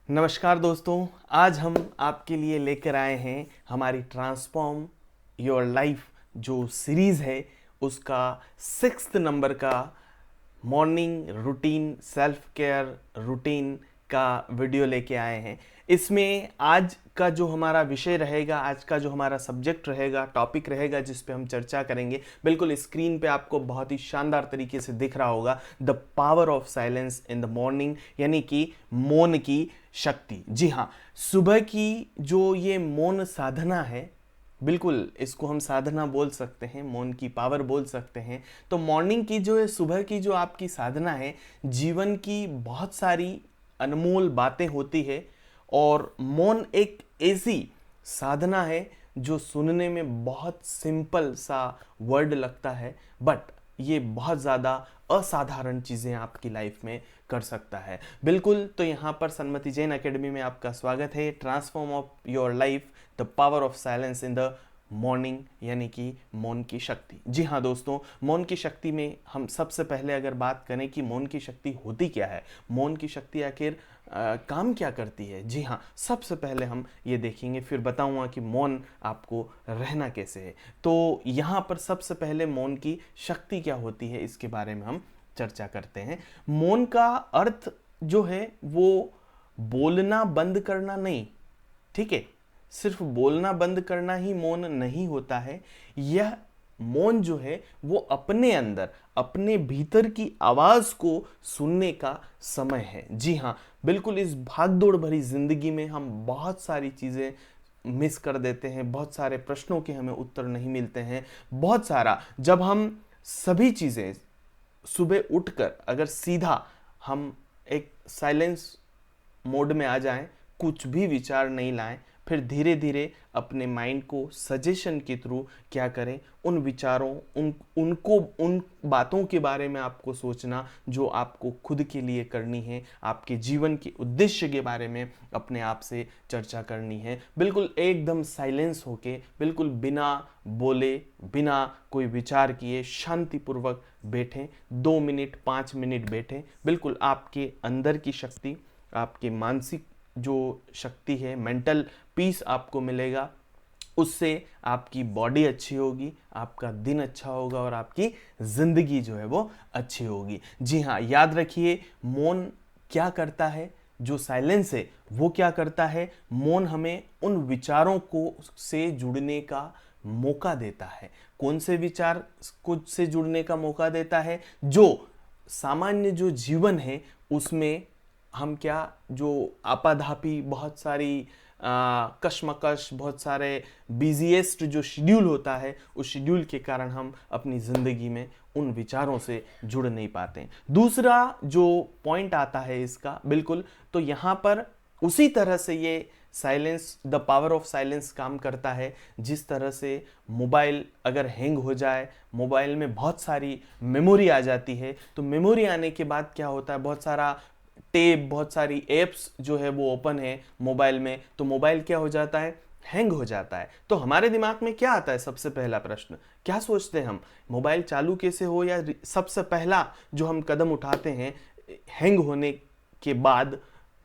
नमस्कार दोस्तों, आज हम आपके लिए लेकर आए हैं हमारी ट्रांसफॉर्म योर लाइफ जो सीरीज़ है उसका 6th नंबर का morning routine self care routine का वीडियो लेके आए हैं। इसमें आज का जो हमारा विषय रहेगा, आज का जो हमारा सब्जेक्ट रहेगा, टॉपिक रहेगा जिस पे हम चर्चा करेंगे, बिल्कुल स्क्रीन पे आपको बहुत ही शानदार तरीके से दिख रहा होगा, the power of silence in the morning, यानी कि मौन की शक्ति। जी हाँ, सुबह की जो ये मौन साधना है, बिल्कुल इसको हम साधना बोल सकते हैं, मौन की पावर बोल सकते हैं। तो मॉर्निंग की जो है, सुबह की जो आपकी साधना है, जीवन की बहुत सारी अनमोल बातें होती है। और मौन एक ऐसी साधना है जो सुनने में बहुत सिंपल सा वर्ड लगता है, बट ये बहुत ज़्यादा असाधारण चीज़ें आपकी लाइफ में कर सकता है। बिल्कुल, तो यहाँ पर सन्मति जैन एकेडमी में आपका स्वागत है। Transform of your life, the power of silence in the morning, यानी कि मौन की शक्ति। जी हाँ दोस्तों, मौन की शक्ति में हम सबसे पहले अगर बात करें कि मौन की शक्ति होती क्या है, मौन की शक्ति आखिर काम क्या करती है, जी हाँ, सबसे पहले हम ये देखेंगे, फिर बताऊंगा कि मौन आपको रहना कैसे है। तो यहाँ पर सबसे पहले मौन की शक्ति क्या होती है इसके बारे में हम चर्चा करते हैं। मौन का अर्थ जो है वो बोलना बंद करना नहीं, ठीक है, सिर्फ बोलना बंद करना ही मौन नहीं होता है। यह मौन जो है वो अपने अंदर, अपने भीतर की आवाज को सुनने का समय है। जी हाँ, बिल्कुल इस भागदौड़ भरी जिंदगी में हम बहुत सारी चीजें मिस कर देते हैं, बहुत सारे प्रश्नों के हमें उत्तर नहीं मिलते हैं, बहुत सारा। जब हम सभी चीजें सुबह उठकर अगर सीधा हम एक साइलेंस मोड में आ जाएं, कुछ भी विचार नहीं लाएं, फिर धीरे धीरे अपने माइंड को सजेशन के थ्रू क्या करें, उन विचारों, उन बातों के बारे में आपको सोचना जो आपको खुद के लिए करनी है, आपके जीवन के उद्देश्य के बारे में अपने आप से चर्चा करनी है। बिल्कुल एकदम साइलेंस होके, बिल्कुल बिना बोले, बिना कोई विचार किए शांतिपूर्वक बैठें। 2 मिनट 5 मिनट बैठें। बिल्कुल आपके अंदर की शक्ति, आपके मानसिक जो शक्ति है, मेंटल पीस आपको मिलेगा, उससे आपकी बॉडी अच्छी होगी, आपका दिन अच्छा होगा और आपकी जिंदगी जो है वो अच्छी होगी। जी हाँ, याद रखिए, मौन क्या करता है, जो साइलेंस है वो क्या करता है, मौन हमें उन विचारों को से जुड़ने का मौका देता है। कौन से विचार कुछ से जुड़ने का मौका देता है? जो सामान्य जो जीवन है उसमें हम क्या, जो आपाधापी, बहुत सारी कश्मकश, बहुत सारे बिजीएस्ट जो शेड्यूल होता है, उस शेड्यूल के कारण हम अपनी ज़िंदगी में उन विचारों से जुड़ नहीं पाते। दूसरा जो पॉइंट आता है इसका, बिल्कुल, तो यहाँ पर उसी तरह से ये silence, the power of silence काम करता है जिस तरह से मोबाइल अगर हैंग हो जाए, मोबाइल में बहुत सारी मेमोरी आ जाती है, तो मेमोरी आने के बाद क्या होता है, बहुत सारा टैब, बहुत सारी एप्स जो है वो ओपन है मोबाइल में, तो मोबाइल क्या हो जाता है, हैंग हो जाता है। तो हमारे दिमाग में क्या आता है, सबसे पहला प्रश्न क्या सोचते हैं हम, मोबाइल चालू कैसे हो, या सबसे पहला जो हम कदम उठाते हैं हैंग होने के बाद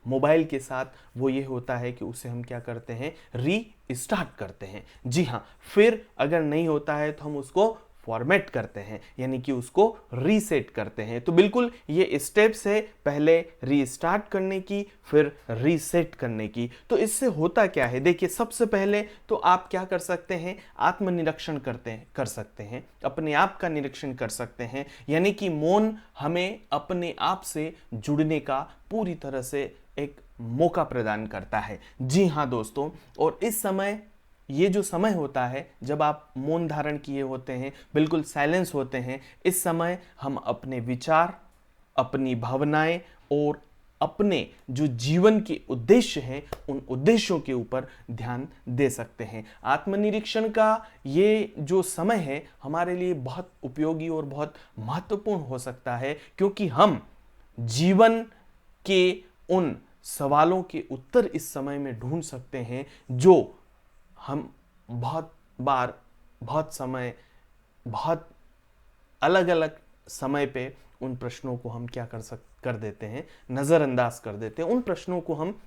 मोबाइल के साथ, वो ये होता है कि उसे हम क्या करते हैं, री स्टार्ट करते हैं। जी हाँ, फिर अगर नहीं होता है तो हम उसको फॉर्मेट करते हैं, यानी कि उसको रीसेट करते हैं। तो बिल्कुल ये स्टेप्स है, पहले रीस्टार्ट करने की, फिर रीसेट करने की। तो इससे होता क्या है, देखिए, सबसे पहले तो आप क्या कर सकते हैं, आत्मनिरीक्षण कर सकते हैं, अपने आप का निरीक्षण कर सकते हैं। यानी कि मौन हमें अपने आप से जुड़ने का पूरी तरह से एक मौका प्रदान करता है। जी हाँ दोस्तों, और इस समय, ये जो समय होता है जब आप मौन धारण किए होते हैं, बिल्कुल साइलेंस होते हैं, इस समय हम अपने विचार, अपनी भावनाएं और अपने जो जीवन के उद्देश्य हैं, उन उद्देश्यों के ऊपर ध्यान दे सकते हैं। आत्मनिरीक्षण का ये जो समय है हमारे लिए बहुत उपयोगी और बहुत महत्वपूर्ण हो सकता है, क्योंकि हम जीवन के उन सवालों के उत्तर इस समय में ढूंढ सकते हैं जो हम बहुत बार, बहुत समय, बहुत अलग अलग समय पे उन प्रश्नों को हम क्या कर देते हैं, नज़रअंदाज कर देते हैं। उन प्रश्नों को हम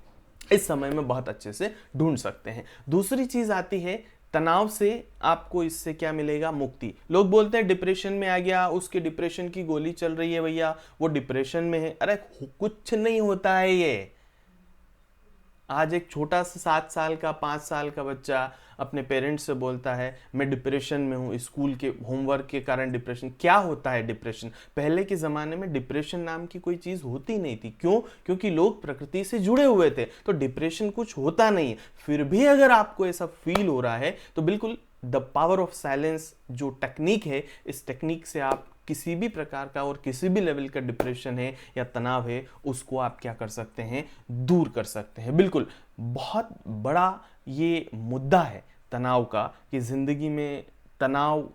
इस समय में बहुत अच्छे से ढूंढ सकते हैं। दूसरी चीज आती है तनाव से आपको इससे क्या मिलेगा, मुक्ति। लोग बोलते हैं डिप्रेशन में आ गया, उसके डिप्रेशन की गोली चल रही है भैया, वो डिप्रेशन में है। अरे कुछ नहीं होता है ये। आज एक छोटा सा 7 साल का 5 साल का बच्चा अपने पेरेंट्स से बोलता है मैं डिप्रेशन में हूँ, स्कूल के होमवर्क के कारण डिप्रेशन। क्या होता है डिप्रेशन? पहले के ज़माने में डिप्रेशन नाम की कोई चीज़ होती नहीं थी। क्यों? क्योंकि लोग प्रकृति से जुड़े हुए थे, तो डिप्रेशन कुछ होता नहीं है। फिर भी अगर आपको ऐसा फील हो रहा है तो बिल्कुल द पावर ऑफ साइलेंस जो टेक्निक है, इस टेक्निक से आप किसी भी प्रकार का और किसी भी लेवल का डिप्रेशन है या तनाव है, उसको आप क्या कर सकते हैं, दूर कर सकते हैं। बिल्कुल बहुत बड़ा ये मुद्दा है तनाव का, कि ज़िंदगी में तनाव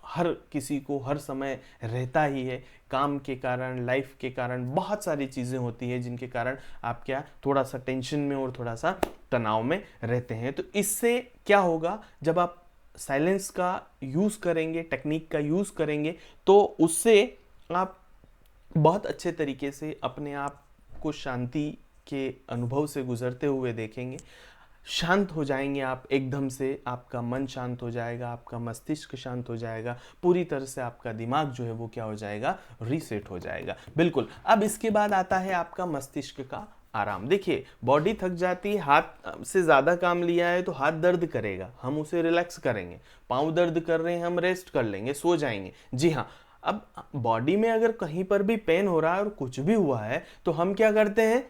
हर किसी को हर समय रहता ही है। काम के कारण, लाइफ के कारण बहुत सारी चीज़ें होती हैं जिनके कारण आप क्या थोड़ा सा टेंशन में और थोड़ा सा तनाव में रहते हैं। तो इससे क्या होगा, जब आप साइलेंस का यूज़ करेंगे, टेक्निक का यूज़ करेंगे, तो उससे आप बहुत अच्छे तरीके से अपने आप को शांति के अनुभव से गुजरते हुए देखेंगे। शांत हो जाएंगे आप एकदम से, आपका मन शांत हो जाएगा, आपका मस्तिष्क शांत हो जाएगा, पूरी तरह से आपका दिमाग जो है वो क्या हो जाएगा, रीसेट हो जाएगा। बिल्कुल। अब इसके बाद आता है आपका मस्तिष्क का आराम। देखिए बॉडी थक जाती है, हाथ से ज़्यादा काम लिया है तो हाथ दर्द करेगा, हम उसे रिलैक्स करेंगे। पाँव दर्द कर रहे हैं, हम रेस्ट कर लेंगे, सो जाएंगे। जी हाँ। अब बॉडी में अगर कहीं पर भी पेन हो रहा है और कुछ भी हुआ है तो हम क्या करते हैं,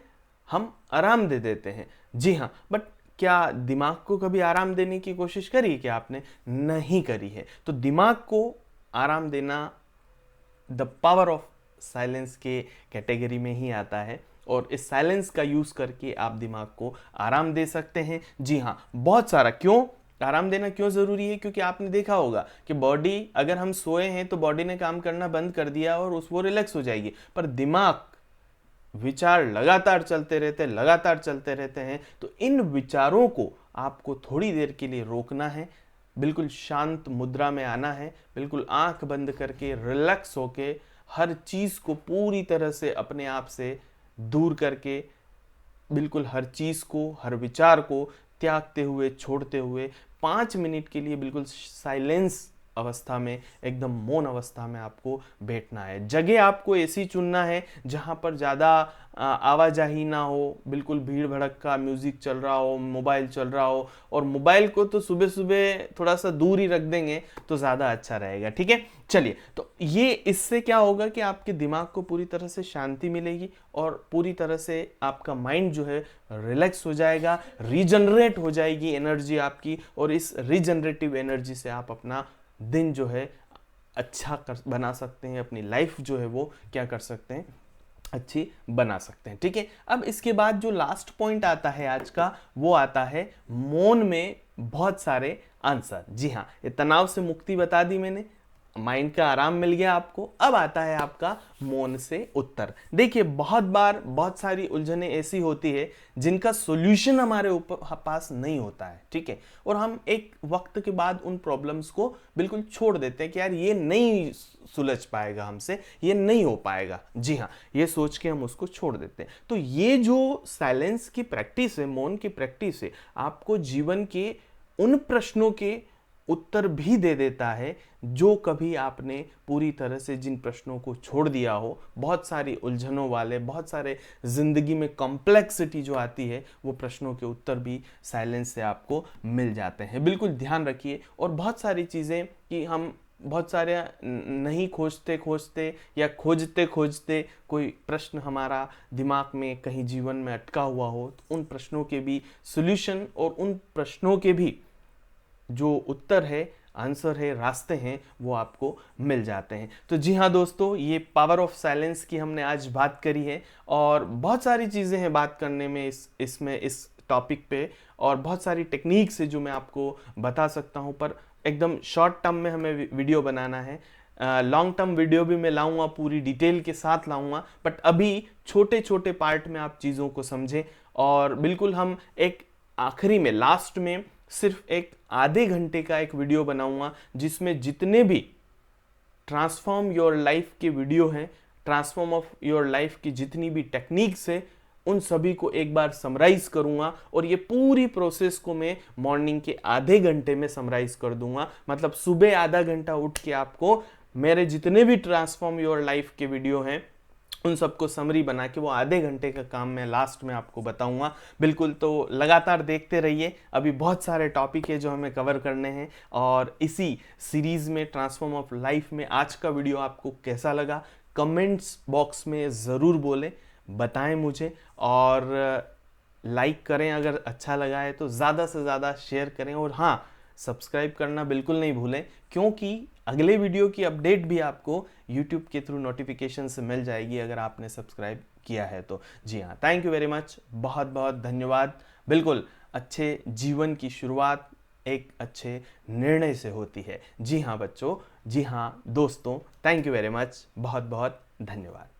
हम आराम दे देते हैं। जी हाँ। बट क्या दिमाग को कभी आराम देने की कोशिश करी है? क्या आपने नहीं करी है? तो दिमाग को आराम देना द पावर ऑफ साइलेंस के कैटेगरी में ही आता है, और इस साइलेंस का यूज करके आप दिमाग को आराम दे सकते हैं। जी हाँ, बहुत सारा। क्यों आराम देना क्यों जरूरी है? क्योंकि आपने देखा होगा कि बॉडी, अगर हम सोए हैं तो बॉडी ने काम करना बंद कर दिया और वो रिलैक्स हो जाएगी, पर दिमाग, विचार लगातार चलते रहते हैं, लगातार चलते रहते हैं। तो इन विचारों को आपको थोड़ी देर के लिए रोकना है, बिल्कुल शांत मुद्रा में आना है, बिल्कुल आंख बंद करके रिलैक्स होके हर चीज को पूरी तरह से अपने आप से दूर करके, बिल्कुल हर चीज को, हर विचार को त्यागते हुए, छोड़ते हुए 5 मिनट के लिए बिल्कुल साइलेंस अवस्था में, एकदम मौन अवस्था में आपको बैठना है। जगह आपको ऐसी चुनना है जहां पर ज़्यादा आवाजाही ना हो, बिल्कुल भीड़ भड़क का म्यूजिक चल रहा हो, मोबाइल चल रहा हो। और मोबाइल को तो सुबह सुबह थोड़ा सा दूर ही रख देंगे तो ज़्यादा अच्छा रहेगा। ठीक है, चलिए। तो ये इससे क्या होगा कि आपके दिमाग को पूरी तरह से शांति मिलेगी और पूरी तरह से आपका माइंड जो है रिलैक्स हो जाएगा, रीजनरेट हो जाएगी एनर्जी आपकी, और इस रीजनरेटिव एनर्जी से आप अपना दिन जो है अच्छा बना सकते हैं, अपनी लाइफ जो है वो क्या कर सकते हैं, अच्छी बना सकते हैं। ठीक है। अब इसके बाद जो लास्ट पॉइंट आता है आज का, वो आता है मौन में बहुत सारे आंसर। जी हाँ, ये तनाव से मुक्ति बता दी मैंने, माइंड का आराम मिल गया आपको। अब आता है आपका मौन से उत्तर। देखिए बहुत बार बहुत सारी उलझनें ऐसी होती है जिनका सॉल्यूशन हमारे ऊपर पास नहीं होता है। ठीक है, और हम एक वक्त के बाद उन प्रॉब्लम्स को बिल्कुल छोड़ देते हैं कि यार ये नहीं सुलझ पाएगा हमसे, ये नहीं हो पाएगा। जी हाँ, ये सोच के हम उसको छोड़ देते हैं। तो ये जो साइलेंस की प्रैक्टिस है, मौन की प्रैक्टिस है, आपको जीवन के उन प्रश्नों के उत्तर भी दे देता है जो कभी आपने पूरी तरह से जिन प्रश्नों को छोड़ दिया हो। बहुत सारी उलझनों वाले, बहुत सारे जिंदगी में कॉम्प्लेक्सिटी जो आती है, वो प्रश्नों के उत्तर भी साइलेंस से आपको मिल जाते हैं। बिल्कुल ध्यान रखिए। और बहुत सारी चीज़ें कि हम बहुत सारे नहीं खोजते खोजते या खोजते खोजते कोई प्रश्न हमारा दिमाग में कहीं जीवन में अटका हुआ हो, तो उन प्रश्नों के भी सॉल्यूशन और उन प्रश्नों के भी जो उत्तर है, आंसर है, रास्ते हैं, वो आपको मिल जाते हैं। तो जी हाँ दोस्तों, ये पावर ऑफ साइलेंस की हमने आज बात करी है, और बहुत सारी चीज़ें हैं बात करने में इस टॉपिक पे, और बहुत सारी टेक्निक्स है जो मैं आपको बता सकता हूँ, पर एकदम शॉर्ट टर्म में हमें वीडियो बनाना है। लॉन्ग टर्म वीडियो भी मैं लाऊंगा, पूरी डिटेल के साथ लाऊंगा, बट अभी छोटे छोटे पार्ट में आप चीज़ों को समझें। और बिल्कुल हम एक आखिरी में, लास्ट में सिर्फ एक आधे घंटे का एक वीडियो बनाऊंगा जिसमें जितने भी ट्रांसफॉर्म योर लाइफ के वीडियो हैं, ट्रांसफॉर्म ऑफ योर लाइफ की जितनी भी टेक्निक्स है, उन सभी को एक बार समराइज करूंगा और ये पूरी प्रोसेस को मैं मॉर्निंग के आधे घंटे में समराइज कर दूंगा। मतलब सुबह आधा घंटा उठ के आपको मेरे जितने भी ट्रांसफॉर्म योर लाइफ के वीडियो हैं उन सबको समरी बना के वो आधे घंटे का काम मैं लास्ट में आपको बताऊंगा। बिल्कुल, तो लगातार देखते रहिए, अभी बहुत सारे टॉपिक है जो हमें कवर करने हैं। और इसी सीरीज में ट्रांसफॉर्म ऑफ लाइफ में आज का वीडियो आपको कैसा लगा कमेंट्स बॉक्स में ज़रूर बोलें, बताएं मुझे। और लाइक करें अगर अच्छा लगा है तो, ज़्यादा से ज़्यादा शेयर करें। और हाँ, सब्सक्राइब करना बिल्कुल नहीं भूलें, क्योंकि अगले वीडियो की अपडेट भी आपको YouTube के थ्रू नोटिफिकेशन से मिल जाएगी अगर आपने सब्सक्राइब किया है तो। जी हाँ, थैंक यू वेरी मच, बहुत बहुत धन्यवाद। बिल्कुल, अच्छे जीवन की शुरुआत एक अच्छे निर्णय से होती है। जी हाँ बच्चों, जी हाँ दोस्तों, थैंक यू वेरी मच, बहुत बहुत धन्यवाद।